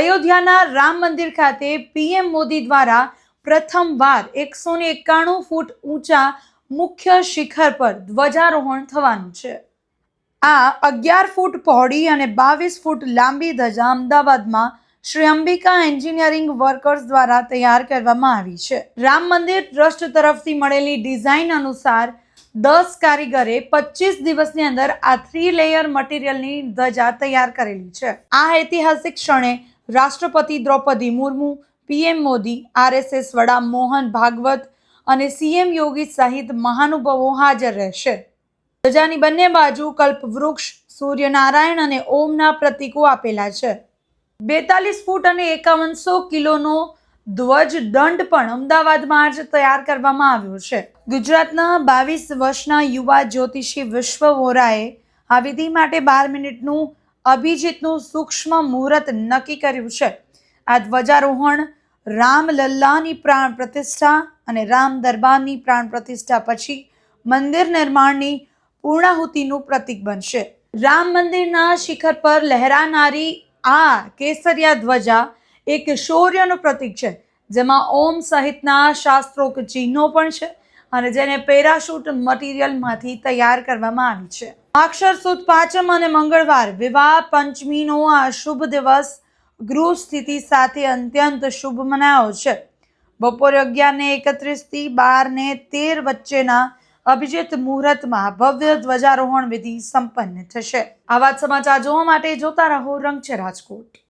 અયોધ્યાના રામ મંદિર ખાતે પીએમ મોદી દ્વારા પ્રથમવાર 191 ફૂટ ઊંચા મુખ્ય શિખર પર ધ્વજારોહણ થવાનું છે। આ 11 ફૂટ પહોળી અને 22 ફૂટ લાંબી ધજા અમદાવાદમાં શ્રી અંબિકા એન્જિનિયરિંગ વર્કર્સ દ્વારા તૈયાર કરવામાં આવી છે। રામ મંદિર ટ્રસ્ટ તરફથી મળેલી ડિઝાઇન અનુસાર 10 કારીગરે 25 દિવસની અંદર આ 3 લેયર મટીરિયલની ધજા તૈયાર કરેલી છે। આ ઐતિહાસિક ક્ષણે રાષ્ટ્રપતિ દ્રૌપદી મુર્મુ, પીએમ મોદી, આરએસએસ વડા મોહન ભાગવત અને સીએમ યોગી સહિત મહાનુભાવો હાજર રહેશે। ધજાની બંને બાજુ કલ્પવૃક્ષ, સૂર્યનારાયણ અને ઓમના પ્રતીકો આપેલા છે। 42 ફૂટ અને 5100 કિલોનો ધ્વજ દંડ પણ અમદાવાદમાં જ તૈયાર કરવામાં આવ્યો છે। ગુજરાતના 22 વર્ષના યુવા જ્યોતિષી વિશ્વ વોરાએ આ વિધિ માટે 12 મિનિટનું અભિજીતનું સૂક્ષ્મ મુહૂર્ત નક્કી કર્યું છે। આ ધ્વજારોહણ રામલલ્લાની પ્રાણ પ્રતિષ્ઠા અને રામ દરબારની પ્રાણ પ્રતિષ્ઠા પછી મંદિર નિર્માણની પૂર્ણાહુતિનું પ્રતીક બનશે। રામ મંદિરના શિખર પર લહેરાનારી આ કેસરિયા ધ્વજા એક શૌર્યનું પ્રતીક છે, જેમાં ઓમ સહિતના શાસ્ત્રોક્ત ચિહ્નો પણ છે અને જેને પેરાશૂટ મટીરિયલમાંથી તૈયાર કરવામાં આવી છે। અક્ષર સુદ પાંચમ અને મંગળવાર વિવાહ પંચમીનો આ શુભ દિવસ ગૃહ સ્થિતિ સાથે અત્યંત શુભ મનાયો છે। બપોરે 11:31 થી 12:13 વચ્ચેના અભિજીત મુહૂર્તમાં ભવ્ય ધ્વજારોહણ વિધિ સંપન્ન થશે। આવા સમાચાર જોવા માટે જોતા રહો રંગ છે રાજકોટ।